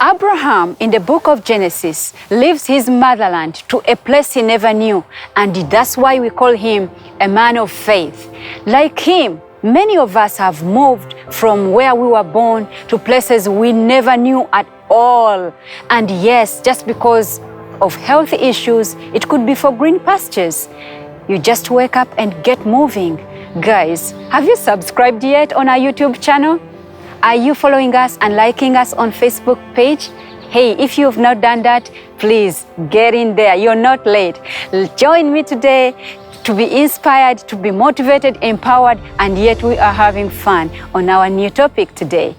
Abraham, in the book of Genesis, leaves his motherland to a place he never knew, and that's why we call him a man of faith. Like him, many of us have moved from where we were born to places we never knew at all. And yes, just because of health issues, it could be for green pastures. You just wake up and get moving. Guys, have you subscribed yet on our YouTube channel? Are you following us and liking us on Facebook page? Hey, if you've not done that, please get in there. You're not late. Join me today to be inspired, to be motivated, empowered, and yet we are having fun on our new topic today.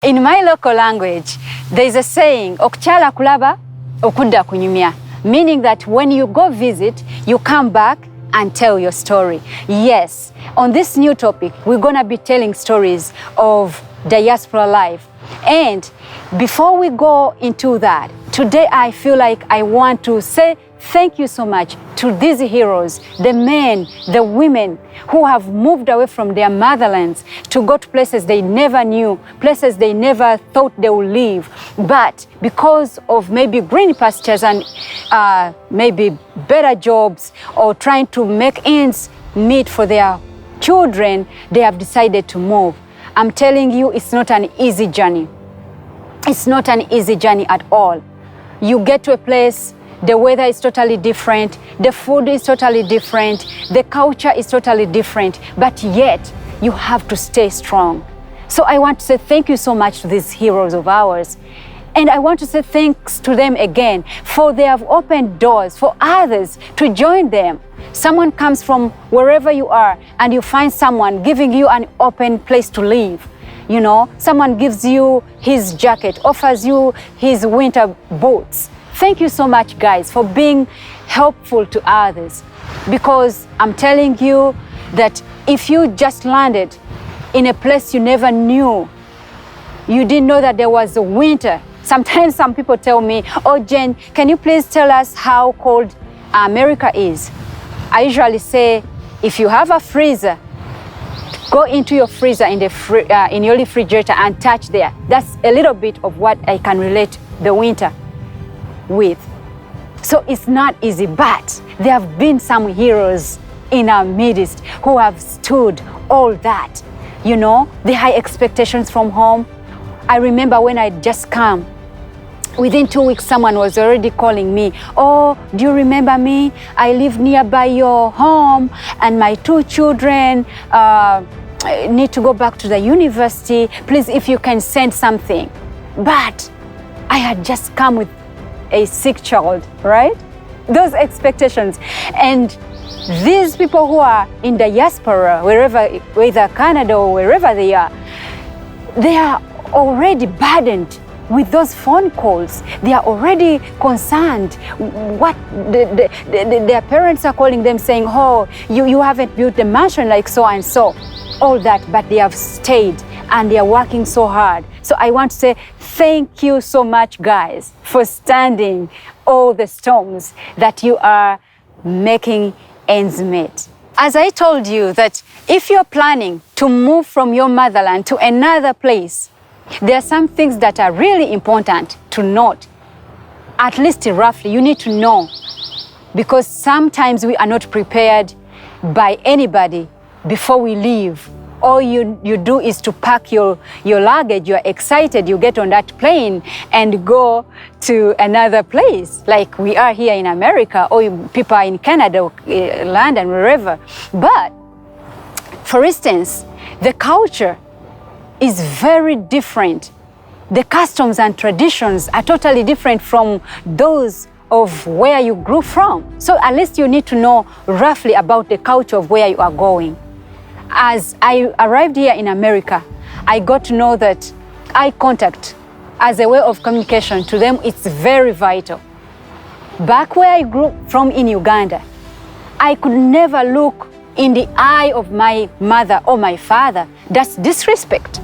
In my local language, there is a saying, "Okchala kulaba, okudda kunyumya," meaning that when you go visit, you come back and tell your story. Yes, on this new topic, we're gonna be telling stories of diaspora life. And before we go into that, today I feel like I want to say thank you so much to these heroes, the men, the women who have moved away from their motherlands to go to places they never knew, places they never thought they would live. But because of maybe green pastures and maybe better jobs or trying to make ends meet for their children, they have decided to move. I'm telling you, it's not an easy journey. It's not an easy journey at all. You get to a place, the weather is totally different, the food is totally different, the culture is totally different, but yet you have to stay strong. So I want to say thank you so much to these heroes of ours. And I want to say thanks to them again, for they have opened doors for others to join them. Someone comes from wherever you are and you find someone giving you an open place to live. You know, someone gives you his jacket, offers you his winter boots. Thank you so much, guys, for being helpful to others. Because I'm telling you that if you just landed in a place you never knew, you didn't know that there was a winter. Sometimes some people tell me, "Oh, Jen, can you please tell us how cold America is?" I usually say, if you have a freezer, go into your freezer in your refrigerator and touch there. That's a little bit of what I can relate the winter with. So it's not easy, but there have been some heroes in our midst who have stood all that. You know, the high expectations from home. I remember when I just come, within 2 weeks, someone was already calling me, "Oh, do you remember me? I live nearby your home and my 2 children need to go back to the university. Please, if you can send something." But I had just come with a sick child, right? Those expectations. And these people who are in diaspora, whether Canada or wherever they are already burdened with those phone calls. They are already concerned what their parents are calling them saying, "Oh, you haven't built the mansion like so and so." All that, but they have stayed and they are working so hard. So I want to say thank you so much, guys, for standing all the storms that you are making ends meet. As I told you that if you're planning to move from your motherland to another place, there are some things that are really important to note. At least roughly, you need to know, because sometimes we are not prepared by anybody before we leave. All you do is to pack your luggage, you're excited, you get on that plane and go to another place, like we are here in America, or people are in Canada, London, wherever. But, for instance, the culture is very different. The customs and traditions are totally different from those of where you grew from. So at least you need to know roughly about the culture of where you are going. As I arrived here in America, I got to know that eye contact as a way of communication to them, it's very vital. Back where I grew from in Uganda, I could never look in the eye of my mother or my father, that's disrespect.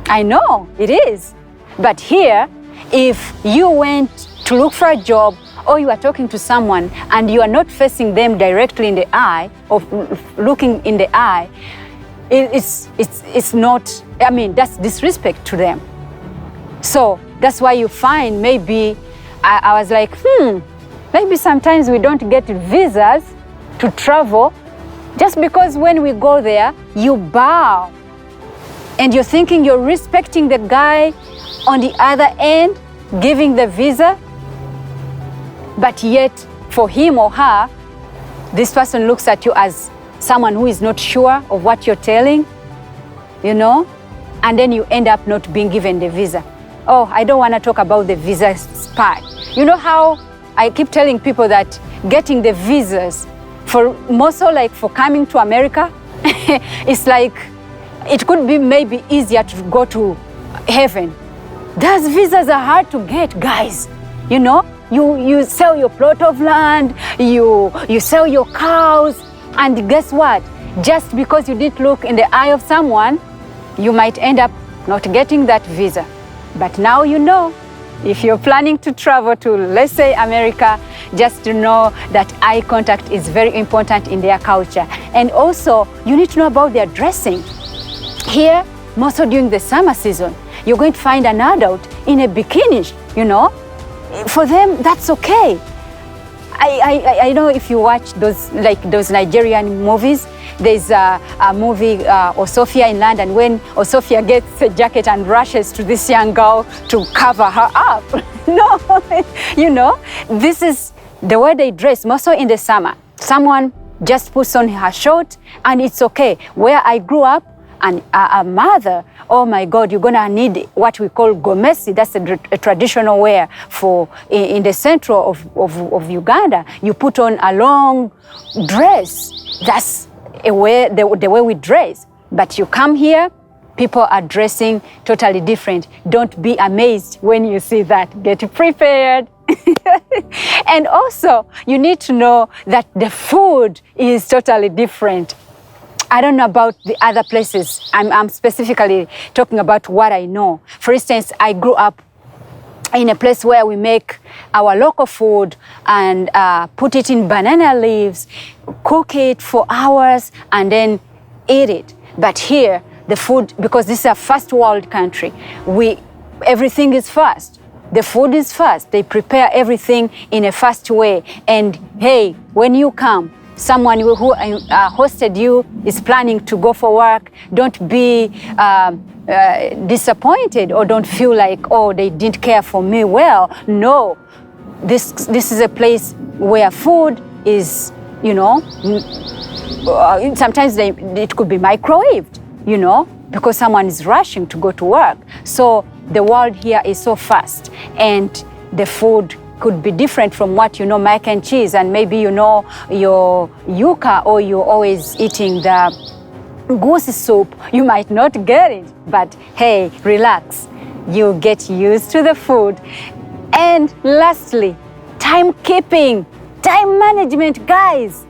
I know it is. But here, if you went to look for a job or you are talking to someone and you are not facing them directly in the eye or looking in the eye, it's not, I mean, that's disrespect to them. So that's why you find maybe, I was like, maybe sometimes we don't get visas to travel just because when we go there, you bow. And you're thinking you're respecting the guy on the other end, giving the visa. But yet, for him or her, this person looks at you as someone who is not sure of what you're telling, you know? And then you end up not being given the visa. Oh, I don't want to talk about the visa part. You know how I keep telling people that getting the visas for more so like for coming to America, it's like it could be maybe easier to go to heaven. Those visas are hard to get, guys. You know, you sell your plot of land, you sell your cows, and guess what? Just because you didn't look in the eye of someone, you might end up not getting that visa. But now you know, if you're planning to travel to, let's say, America, just to know that eye contact is very important in their culture. And also, you need to know about their dressing. Here, mostly during the summer season, you're going to find an adult in a bikini, you know. For them, that's okay. I know if you watch those Nigerian movies, there's a movie, Osofia in London, when Osofia gets a jacket and rushes to this young girl to cover her up. No, you know, this is the way they dress, mostly in the summer. Someone just puts on her short and it's okay. Where I grew up, and a mother, oh my God, you're gonna need what we call gomesi. That's a traditional wear for in the central of Uganda. You put on a long dress. That's the way we dress. But you come here, people are dressing totally different. Don't be amazed when you see that. Get prepared. And also, you need to know that the food is totally different. I don't know about the other places. I'm specifically talking about what I know. For instance, I grew up in a place where we make our local food and put it in banana leaves, cook it for hours, and then eat it. But here, the food, because this is a first world country, everything is fast. The food is fast. They prepare everything in a fast way. And hey, when you come, someone who hosted you is planning to go for work, don't be disappointed or don't feel like, oh, they didn't care for me well. No, this is a place where food is, you know, sometimes it could be microwaved, you know, because someone is rushing to go to work. So the world here is so fast, and the food could be different from what you know, mac and cheese, and maybe you know your yuca, or you're always eating the goose soup. You might not get it, but hey, relax. You get used to the food. And lastly, timekeeping, time management, guys.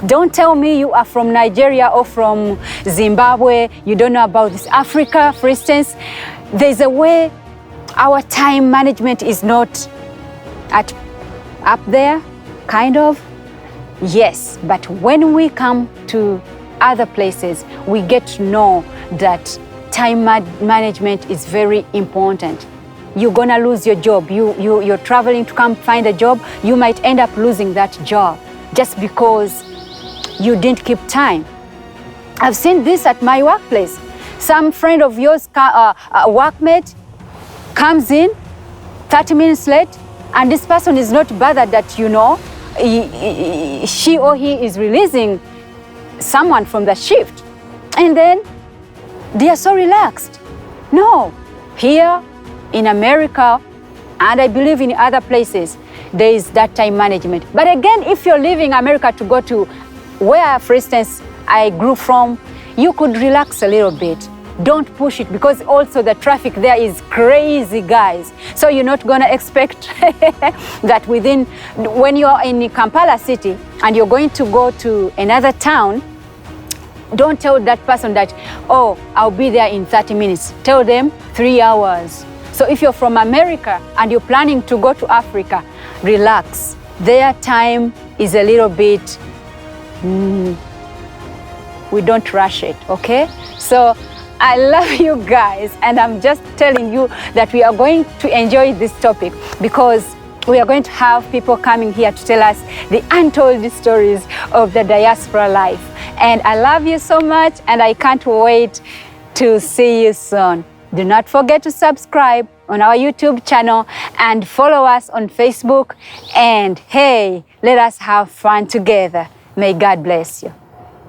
Don't tell me you are from Nigeria or from Zimbabwe, you don't know about this. Africa, for instance, there's a way our time management is not up there, kind of. Yes, but when we come to other places, we get to know that time management is very important. You're gonna lose your job. You're traveling to come find a job, you might end up losing that job just because you didn't keep time. I've seen this at my workplace. Some friend of yours, a workmate, comes in 30 minutes late, and this person is not bothered that, you know, she or he is releasing someone from the shift. And then they are so relaxed. No, here in America, and I believe in other places, there is that time management. But again, if you're leaving America to go to where, for instance, I grew from, you could relax a little bit. Don't push it, because also the traffic there is crazy, guys. So you're not gonna expect that when you're in Kampala city and you're going to go to another town, Don't tell that person that, oh, I'll be there in 30 minutes. Tell them 3 hours. So if you're from America and you're planning to go to Africa, relax. Their time is a little bit, we don't rush it, okay? So I love you guys, and I'm just telling you that we are going to enjoy this topic because we are going to have people coming here to tell us the untold stories of the diaspora life. And I love you so much, and I can't wait to see you soon. Do not forget to subscribe on our YouTube channel and follow us on Facebook. And hey, let us have fun together. May God bless you.